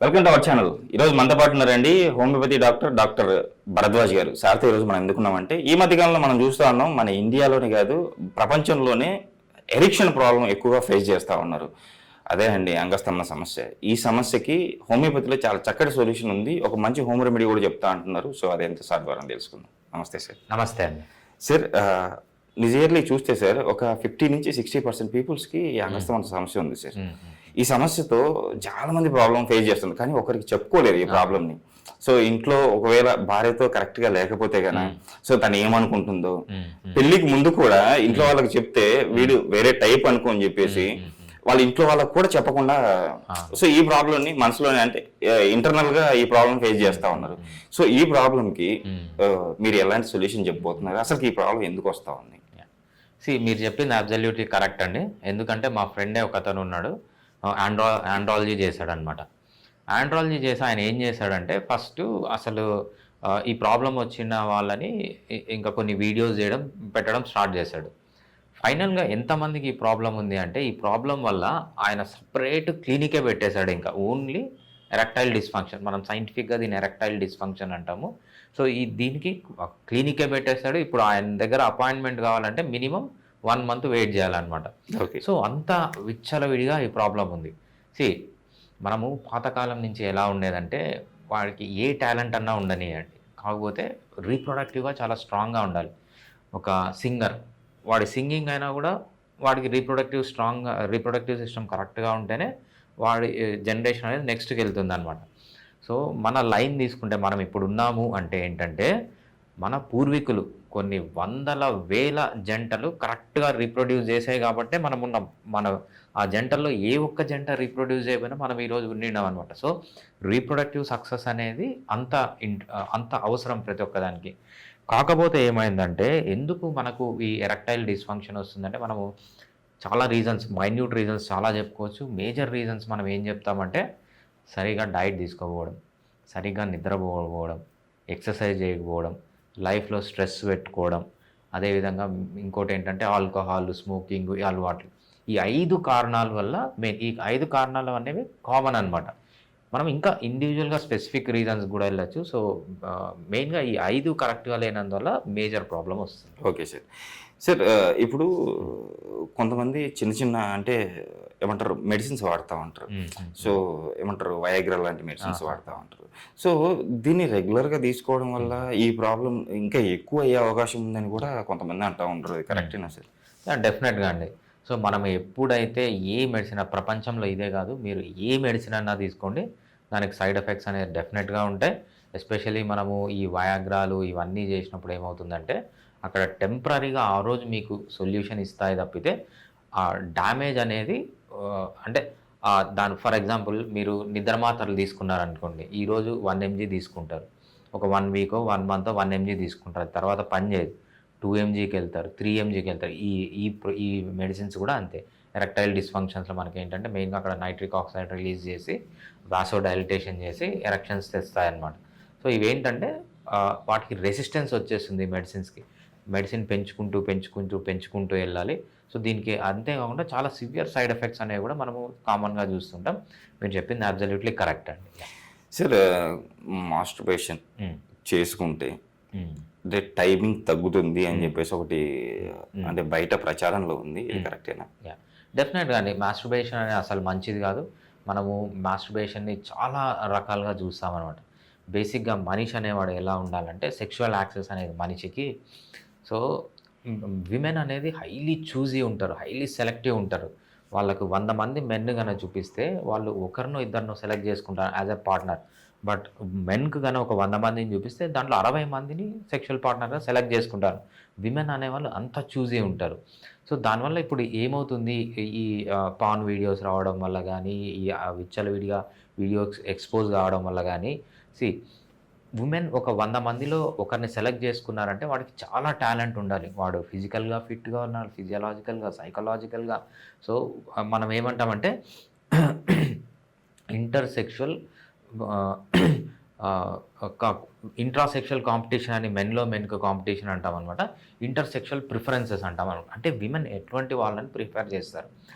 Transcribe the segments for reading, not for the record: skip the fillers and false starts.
Welcome to our channel. ఈరోజు మనతో పాటు ఉన్నారండి హోమియోపతి డాక్టర్ భరద్వాజ్ గారు. సార్తో ఈరోజు మనం ఎందుకున్నామంటే ఈ మధ్యకాలంలో మనం చూస్తూ ఉన్నాం, మన ఇండియాలోనే కాదు ప్రపంచంలోనే ఎరిక్షన్ ప్రాబ్లం ఎక్కువగా ఫేస్ చేస్తూ ఉన్నారు. అదే అండి అంగస్తంభన సమస్య. ఈ సమస్యకి హోమియోపతిలో చాలా చక్కటి సొల్యూషన్ ఉంది. ఒక మంచి హోమ్ రెమెడీ కూడా చెప్తా అంటున్నారు. సో అదేంత సార్ ద్వారా తెలుసుకుందాం. నమస్తే సార్. నమస్తే అండి సార్, నిజర్లీ చూస్తే సార్ ఒక 50 నుంచి 60% పీపుల్స్కి ఈ అంగస్తంభన సమస్య ఉంది సార్. ఈ సమస్యతో చాలా మంది ప్రాబ్లం ఫేస్ చేస్తుంది, కానీ ఒకరికి చెప్పుకోలేరు ఈ ప్రాబ్లమ్ని. సో ఇంట్లో ఒకవేళ భార్యతో కరెక్ట్ గా లేకపోతే గన సో తను ఏమనుకుంటుందో, పెళ్లికి ముందు కూడా ఇంట్లో వాళ్ళకి చెప్తే వీడు వేరే టైప్ అనుకోని చెప్పేసి వాళ్ళ ఇంట్లో వాళ్ళకి కూడా చెప్పకుండా సో ఈ ప్రాబ్లమ్ ని మనసులోనే అంటే ఇంటర్నల్ గా ఈ ప్రాబ్లం ఫేస్ చేస్తా ఉన్నారు. సో ఈ ప్రాబ్లం కి మీరు ఎలాంటి సొల్యూషన్ చెప్పబోతున్నారు? అసలు ఈ ప్రాబ్లం ఎందుకు వస్తా ఉంది? మీరు చెప్పింది అబ్జల్యూట్లీ కరెక్ట్ అండి. ఎందుకంటే మా ఫ్రెండే ఒక అతను ఉన్నాడు, ఆండ్రాలజీ చేశాడనమాట. ఆండ్రాలజీ చేసి ఆయన ఏం చేశాడంటే ఫస్ట్ అసలు ఈ ప్రాబ్లం వచ్చిన వాళ్ళని ఇంకా కొన్ని వీడియోస్ పెట్టడం స్టార్ట్ చేశాడు. ఫైనల్గా ఎంతమందికి ఈ ప్రాబ్లం ఉంది అంటే ఈ ప్రాబ్లం వల్ల ఆయన సపరేట్ క్లినికే పెట్టేశాడు. ఇంకా ఓన్లీ ఎరెక్టైల్ డిస్ఫంక్షన్, మనం సైంటిఫిక్గా దీన్ని ఎరెక్టైల్ డిస్ఫంక్షన్ అంటాము. సో దీనికి క్లినికే పెట్టేశాడు. ఇప్పుడు ఆయన దగ్గర అపాయింట్మెంట్ కావాలంటే మినిమం 1 month వెయిట్ చేయాలన్నమాట. సో అంత విచ్చలవిడిగా ఈ ప్రాబ్లం ఉంది. మనము పాతకాలం నుంచి ఎలా ఉండేదంటే వాడికి ఏ టాలెంట్ అన్నా ఉండనియండి, కాకపోతే రీప్రొడక్టివ్గా చాలా స్ట్రాంగ్గా ఉండాలి. ఒక సింగర్ వాడి సింగింగ్ అయినా కూడా వాడికి రీప్రొడక్టివ్ సిస్టమ్ కరెక్ట్గా ఉంటేనే వాడి జనరేషన్ అనేది నెక్స్ట్కి వెళ్తుంది అనమాట. సో మన లైన్ తీసుకుంటే మనం ఇప్పుడు ఉన్నాము అంటే ఏంటంటే మన పూర్వీకులు కొన్ని వందల వేల జంటలు కరెక్ట్గా రీప్రొడ్యూస్ చేసాయి కాబట్టి మనం ఉన్నాం. ఆ జంటల్లో ఏ ఒక్క జంట రీప్రొడ్యూస్ చేయకపోయినా మనం ఈరోజు ఉండినాం అనమాట. సో రీప్రొడక్టివ్ సక్సెస్ అనేది అంత అవసరం ప్రతి ఒక్కదానికి. కాకపోతే ఏమైందంటే ఎందుకు మనకు ఈ ఎరెక్టైల్ డిస్ఫంక్షన్ వస్తుందంటే మనము చాలా రీజన్స్, మైన్యూట్ రీజన్స్ చాలా చెప్పుకోవచ్చు. మేజర్ రీజన్స్ మనం ఏం చెప్తామంటే సరిగా డైట్ తీసుకోకపోవడం, సరిగ్గా నిద్రపోకపోవడం, ఎక్సర్సైజ్ చేయకపోవడం, లైఫ్లో స్ట్రెస్ పెట్టుకోవడం, అదేవిధంగా ఇంకోటి ఏంటంటే ఆల్కహాల్, స్మోకింగ్, ఈ అలవాట్లు. ఈ 5 కారణాల వల్ల ఈ 5 కారణాలు అనేవి కామన్ అనమాట. మనం ఇంకా ఇండివిజువల్గా స్పెసిఫిక్ రీజన్స్ కూడా వెళ్ళచ్చు. సో మెయిన్గా ఈ 5 కరెక్ట్గా లేనందువల్ల మేజర్ ప్రాబ్లం వస్తుంది. Okay sir. సార్, ఇప్పుడు కొంతమంది చిన్న అంటే ఏమంటారు మెడిసిన్స్ వాడుతూ ఉంటారు. సో ఏమంటారు వయాగ్రా లాంటి మెడిసిన్స్ వాడుతూ ఉంటారు. సో దీన్ని రెగ్యులర్గా తీసుకోవడం వల్ల ఈ ప్రాబ్లం ఇంకా ఎక్కువ అయ్యే అవకాశం ఉందని కూడా కొంతమంది అంటూ ఉంటారు. కరెక్టేనా సార్? డెఫినెట్గా అండి. సో మనం ఎప్పుడైతే ఏ మెడిసిన్, ప్రపంచంలో ఇదే కాదు, మీరు ఏ మెడిసిన్ అన్నా తీసుకోండి, దానికి సైడ్ ఎఫెక్ట్స్ అనేది డెఫినెట్గా ఉంటాయి. ఎస్పెషల్లీ మనము ఈ వయాగ్రాలు ఇవన్నీ చేసినప్పుడు ఏమవుతుందంటే అక్కడ టెంపరీగా ఆ రోజు మీకు సొల్యూషన్ ఇస్తాయి తప్పితే ఆ డ్యామేజ్ అనేది అంటే ఫర్ ఎగ్జాంపుల్ మీరు నిద్ర మాత్రలు తీసుకున్నారనుకోండి, ఈరోజు 1 mg తీసుకుంటారు, ఒక 1 week 1 month 1 mg తీసుకుంటారు, తర్వాత పని చేయదు, 2 mgకి వెళ్తారు, 3 mgకి వెళ్తారు. ఈ మెడిసిన్స్ కూడా అంతే. ఎరెక్టైల్ డిస్ఫంక్షన్స్లో మనకి ఏంటంటే మెయిన్గా అక్కడ నైట్రిక్ ఆక్సైడ్ రిలీజ్ చేసి వాసో డైలిటేషన్ చేసి ఎరెక్షన్స్ తెస్తాయన్నమాట. సో ఇవేంటంటే వాటికి రెసిస్టెన్స్ వచ్చేస్తుంది మెడిసిన్స్కి. మెడిసిన్ పెంచుకుంటూ వెళ్ళాలి. సో దీనికి అంతేకాకుండా చాలా సివియర్ సైడ్ ఎఫెక్ట్స్ అనేవి కూడా మనము కామన్గా చూస్తుంటాం. మీరు చెప్పింది అబ్సల్యూట్లీ కరెక్ట్ అండి. సార్, మాస్టర్బేషన్ చేసుకుంటే అంటే టైమింగ్ తగ్గుతుంది అని చెప్పేసి ఒకటి అంటే బయట ప్రచారంలో ఉంది, ఇది కరెక్టేనా? డెఫినెట్గా అండి. మాస్టర్బేషన్ అనేది అసలు మంచిది కాదు. మనము మాస్టర్బేషన్ని చాలా రకాలుగా చూస్తామన్నమాట. బేసిక్గా మనిషి అనేవాడు ఎలా ఉండాలంటే సెక్షువల్ యాక్సెస్ అనేది మనిషికి. సో విమెన్ అనేది హైలీ చూజీ ఉంటారు, హైలీ సెలెక్టివ్ ఉంటారు. వాళ్ళకు 100 మంది మెన్ కన్నా చూపిస్తే వాళ్ళు ఒకరినో ఇద్దరినో సెలెక్ట్ చేసుకుంటారు యాజ్ ఎ పార్ట్నర్. బట్ మెన్కి కానీ ఒక 100 మందిని చూపిస్తే దాంట్లో 60 మందిని సెక్షువల్ పార్ట్నర్గా సెలెక్ట్ చేసుకుంటారు. విమెన్ అనేవాళ్ళు అంత చూజీ ఉంటారు. సో దానివల్ల ఇప్పుడు ఏమవుతుంది, ఈ పాన్ వీడియోస్ రావడం వల్ల కానీ, ఈ విచ్చలవిడిగా వీడియోస్ ఎక్స్పోజ్ కావడం వల్ల కానీ, ఉమెన్ ఒక 100 మందిలో ఒకరిని సెలెక్ట్ చేసుకున్నారంటే వాడికి చాలా టాలెంట్ ఉండాలి. వాడు ఫిజికల్గా ఫిట్గా ఉన్నాడు, ఫిజియలాజికల్గా, సైకలాజికల్గా. సో మనం ఏమంటామంటే ఇంట్రాసెక్షువల్ కాంపిటీషన్ అని మెన్కి కాంపిటీషన్ అంటాం అనమాట. ఇంటర్సెక్షువల్ ప్రిఫరెన్సెస్ అంటాం అనమాట. అంటే విమెన్ ఎటువంటి వాళ్ళని ప్రిఫర్ చేస్తారు.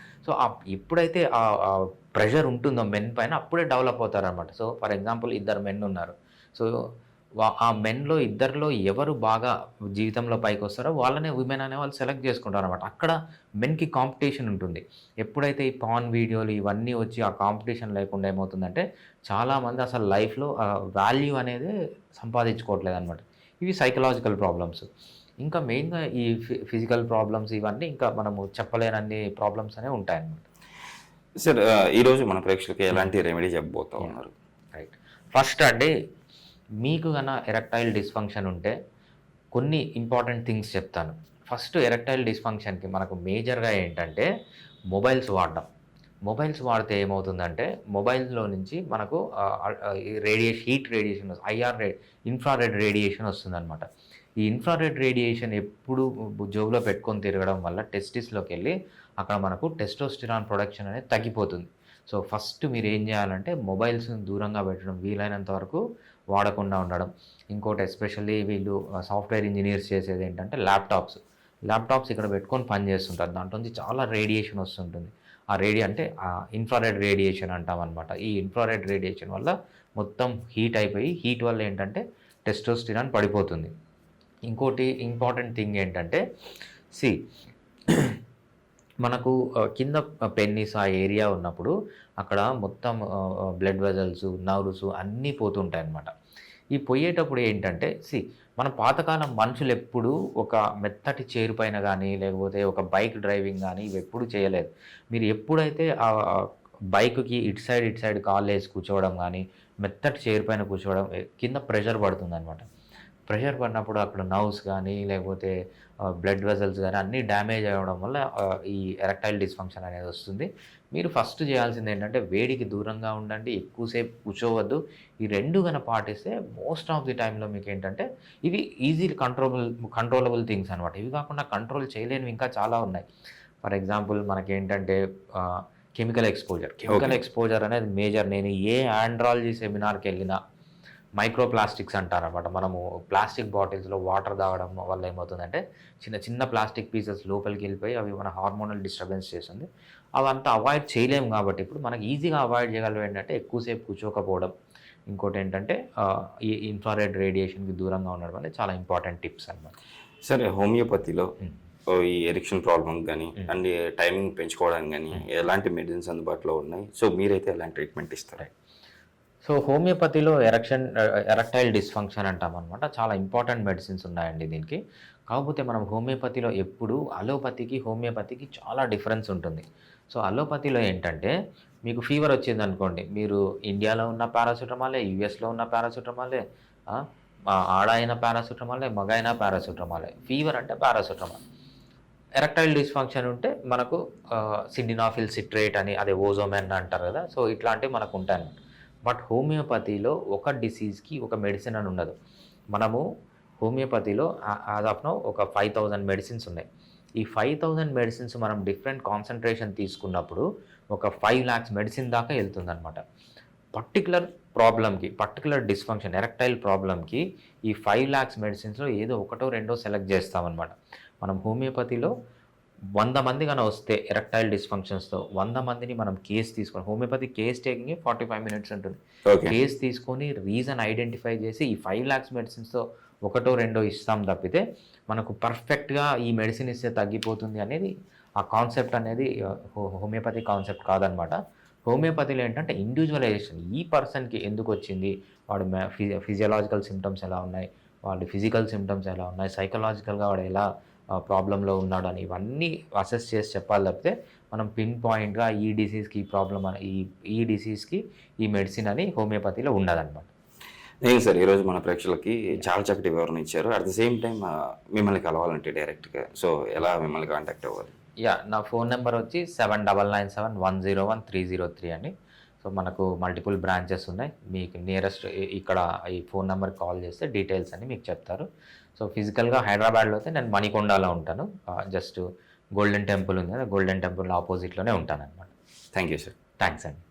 సో ఎప్పుడైతే ప్రెషర్ ఉంటుందో మెన్ పైన అప్పుడే డెవలప్ అవుతారనమాట. సో ఫర్ ఎగ్జాంపుల్ ఇద్దరు మెన్ ఉన్నారు. సో ఆ మెన్‌లో ఇద్దరిలో ఎవరు బాగా జీవితంలో పైకొస్తారో వాళ్ళనే విమెన్ అనేవాళ్ళు సెలెక్ట్ చేసుకుంటారనమాట. అక్కడ మెన్‌కి కాంపిటీషన్ ఉంటుంది. ఎప్పుడైతే ఈ పార్న్ వీడియోలు ఇవన్నీ వచ్చి ఆ కాంపిటీషన్ లేకుండా ఏమవుతుందంటే చాలామంది అసలు లైఫ్‌లో వాల్యూ అనేది సంపాదించుకోవట్లేదనమాట. ఇవి సైకలాజికల్ ప్రాబ్లమ్స్. ఇంకా మెయిన్‌గా ఈ ఫిజికల్ ప్రాబ్లమ్స్ ఇవన్నీ ఇంకా మనము చెప్పలేనన్ని ప్రాబ్లమ్స్ అనేవి ఉంటాయన్నమాట. సార్ ఈరోజు మన ప్రేక్షకులకి ఎలాంటి రెమెడీ చెప్పబోతా ఉన్నారు? రైట్. ఫస్ట్ అండి, మీకు ఎరెక్టైల్ డిస్‌ఫంక్షన్ ఉంటే కొన్ని ఇంపార్టెంట్ థింగ్స్ చెప్తాను. ఫస్ట్ ఎరెక్టైల్ డిస్‌ఫంక్షన్‌కి మనకు మేజర్‌గా ఏంటంటే మొబైల్స్ వాడడం. మొబైల్స్ వాడితే ఏమవుతుందంటే మొబైల్‌లో నుంచి మనకు ఈ హీట్ రేడియేషన్ ఇన్ఫ్రారెడ్ రేడియేషన్ వస్తుందనమాట. ఈ ఇన్ఫ్రారెడ్ రేడియేషన్ ఎప్పుడు జోబులో పెట్టుకొని తిరగడం వల్ల టెస్టిస్‌లోకెళ్ళి అక్కడ మనకు టెస్టోస్టిరాన్ ప్రొడక్షన్ అనేది తగ్గిపోతుంది. సో ఫస్ట్ మీరు ఏం చేయాలంటే మొబైల్స్‌ని దూరంగా పెట్టడం, వీలైనంత వరకు వాడకుండా ఉండడం. ఇంకోటి ఎస్పెషల్లీ వీళ్ళు సాఫ్ట్‌వేర్ ఇంజినీర్స్ చేసేది ఏంటంటే ల్యాప్‌టాప్స్ ఇక్కడ పెట్టుకొని పని చేస్తుంటారు. దాంట్లో నుంచి చాలా రేడియేషన్ వస్తుంటుంది. అంటే ఇన్ఫ్రారెడ్ రేడియేషన్ అంటామనమాట. ఈ ఇన్ఫ్రారెడ్ రేడియేషన్ వల్ల మొత్తం హీట్ అయిపోయి, హీట్ వల్ల ఏంటంటే టెస్టోస్టిరాన్ పడిపోతుంది. ఇంకోటి ఇంపార్టెంట్ థింగ్ ఏంటంటే మనకు కింద పెన్నిస్ ఆ ఏరియా ఉన్నప్పుడు అక్కడ మొత్తం బ్లడ్ వెజల్స్, నర్వ్స్ అన్నీ పోతుంటాయన్నమాట. ఈ పోయేటప్పుడు ఏంటంటే మన పాతకాలం మనుషులు ఎప్పుడూ ఒక మెత్తటి చైర్ పైన కానీ, లేకపోతే ఒక బైక్ డ్రైవింగ్ కానీ ఇవి ఎప్పుడూ చేయలేదు. మీరు ఎప్పుడైతే బైక్‌కి ఇటు సైడ్ కాళ్ళేసి కూర్చోవడం కానీ, మెత్తటి చైర్ పైన కూర్చోవడం కింద ప్రెషర్ పడుతుందనమాట. ప్రెషర్ పడినప్పుడు అక్కడ నర్వ్స్ కానీ, లేకపోతే బ్లడ్ వెజల్స్ కానీ అన్నీ డ్యామేజ్ అవ్వడం వల్ల ఈ ఎరెక్టైల్ డిస్‌ఫంక్షన్ అనేది వస్తుంది. మీరు ఫస్ట్ చేయాల్సింది ఏంటంటే వేడికి దూరంగా ఉండండి, ఎక్కువసేపు కూర్చోవద్దు. ఈ 2 పాటిస్తే మోస్ట్ ఆఫ్ ది టైమ్‌లో మీకేంటంటే ఇవి ఈజీలీ కంట్రోలబుల్ థింగ్స్ అనమాట. ఇవి కాకుండా కంట్రోల్ చేయలేనివి ఇంకా చాలా ఉన్నాయి. ఫర్ ఎగ్జాంపుల్ మనకేంటంటే కెమికల్ ఎక్స్‌పోజర్ అనేది మేజర్. నేను ఏ ఆండ్రాలజీ సెమినార్‌కెళ్ళినా మైక్రో ప్లాస్టిక్స్ అంటారనమాట. మనము ప్లాస్టిక్ బాటిల్స్‌లో వాటర్ తాగడం వల్ల ఏమవుతుందంటే చిన్న ప్లాస్టిక్ పీసెస్ లోపలికి వెళ్ళిపోయి అవి మన హార్మోనల్ డిస్టర్బెన్స్ చేస్తుంది. అవంతా అవాయిడ్ చేయలేము కాబట్టి ఇప్పుడు మనకి ఈజీగా అవాయిడ్ చేయగలవి ఏంటంటే ఎక్కువసేపు కూర్చోకపోవడం. ఇంకోటి ఏంటంటే ఈ ఇన్ఫ్రారెడ్ రేడియేషన్‌కి దూరంగా ఉండడం అనేది చాలా ఇంపార్టెంట్ టిప్స్ అనమాట. సరే, హోమియోపతిలో ఈ ఎరిక్షన్ ప్రాబ్లమ్ కానీ అండ్ టైమింగ్ పెంచుకోవడానికి కానీ ఎలాంటి మెడిసిన్స్ అందుబాటులో ఉన్నాయి? సో మీరైతే ఎలాంటి ట్రీట్మెంట్ ఇస్తారు? సో హోమియోపతిలో ఎరెక్టైల్ డిస్‌ఫంక్షన్ అంటామనమాట. చాలా ఇంపార్టెంట్ మెడిసిన్స్ ఉన్నాయండి దీనికి. కాకపోతే మనం హోమియోపతిలో ఎప్పుడు హోమియోపతికి చాలా డిఫరెన్స్ ఉంటుంది. సో అలోపతిలో ఏంటంటే మీకు ఫీవర్ వచ్చిందనుకోండి, మీరు ఇండియాలో ఉన్న పారాసిటమాలే, యూఎస్‌లో ఉన్న పారాసిటమాలే, ఆడ అయిన పారాసిటమాలే, మగ అయిన పారాసిటమాలే. ఫీవర్ అంటే పారాసిటమాల్. ఎరెక్టైల్ డిస్‌ఫంక్షన్ ఉంటే మనకు సిల్డినాఫిల్ సిట్రేట్ అని, అదే ఓజోమెన్ అంటారు కదా. సో ఇట్లాంటివి మనకు ఉంటాయన్నమాట. బట్ హోమియోపతిలో ఒక డిసీజ్‌కి ఒక మెడిసిన్ అని ఉండదు. మనము హోమియోపతిలో యాజ్ ఆఫ్ నౌ ఒక 5000 మెడిసిన్స్ ఉన్నాయి. ఈ 5000 మెడిసిన్స్ మనం డిఫరెంట్ కాన్సంట్రేషన్ తీసుకున్నప్పుడు ఒక 5,00,000 మెడిసిన్ దాకా వెళ్తుందనమాట. పర్టిక్యులర్ డిస్‌ఫంక్షన్ ఎరెక్టైల్ ప్రాబ్లమ్‌కి ఈ 5,00,000 మెడిసిన్స్‌లో ఏదో ఒకటో రెండో సెలెక్ట్ చేస్తామన్నమాట. మనం హోమియోపతిలో 100 మంది వస్తే ఎరెక్టైల్ డిస్‌ఫంక్షన్స్‌తో 100 మందిని మనం కేస్ తీసుకొని, హోమియోపతి కేస్ టేకింగే 45 మినిట్స్ ఉంటుంది. కేస్ తీసుకొని రీజన్ ఐడెంటిఫై చేసి ఈ 5,00,000 మెడిసిన్స్‌తో ఒకటో రెండో ఇస్తాం తప్పితే మనకు పర్ఫెక్ట్‌గా ఈ మెడిసిన్ ఇస్తే తగ్గిపోతుంది అనేది ఆ కాన్సెప్ట్ అనేది హోమియోపతి కాన్సెప్ట్ కాదనమాట. హోమియోపతిలో ఏంటంటే ఇండివిజువలైజేషన్, ఈ పర్సన్‌కి ఎందుకు వచ్చింది, వాడు ఫిజియోలాజికల్ సిమ్టమ్స్ ఎలా ఉన్నాయి, వాడి ఫిజికల్ సిమ్టమ్స్ ఎలా ఉన్నాయి, సైకలాజికల్‌గా వాడు ఎలా ప్రాబ్లంలో ఉన్నాడు అని ఇవన్నీ అసెస్ చేసి చెప్పాలి తప్పితే మనం పిన్ పాయింట్గా ఈ డిసీజ్‌కి ఈ ప్రాబ్లమ్ అని ఈ డిసీజ్‌కి ఈ మెడిసిన్ అని హోమియోపతిలో ఉండదన్నమాట. లేదు సార్, ఈరోజు మన ప్రేక్షకులకి చాలా చక్కటి వివరణ ఇచ్చారు. అట్ ద సేమ్ టైం మిమ్మల్ని కలవాలంటే డైరెక్ట్గా సో ఎలా మిమ్మల్ని కాంటాక్ట్ అవ్వాలి? నా ఫోన్ నెంబర్ వచ్చి 7997100303 అండి. సో మనకు మల్టిపుల్ బ్రాంచెస్ ఉన్నాయి. మీకు నియరెస్ట్ ఇక్కడ ఈ ఫోన్ నెంబర్కి కాల్ చేస్తే డీటెయిల్స్ అన్నీ మీకు చెప్తారు. సో ఫిజికల్గా హైదరాబాద్లో అయితే నేను మణికొండలో ఉంటాను. జస్ట్ గోల్డెన్ టెంపుల్ ఉంది కదా, గోల్డెన్ టెంపుల్ ఆపోజిట్లోనే ఉంటాను అనమాట. Thank you sir. థ్యాంక్స్ అండి.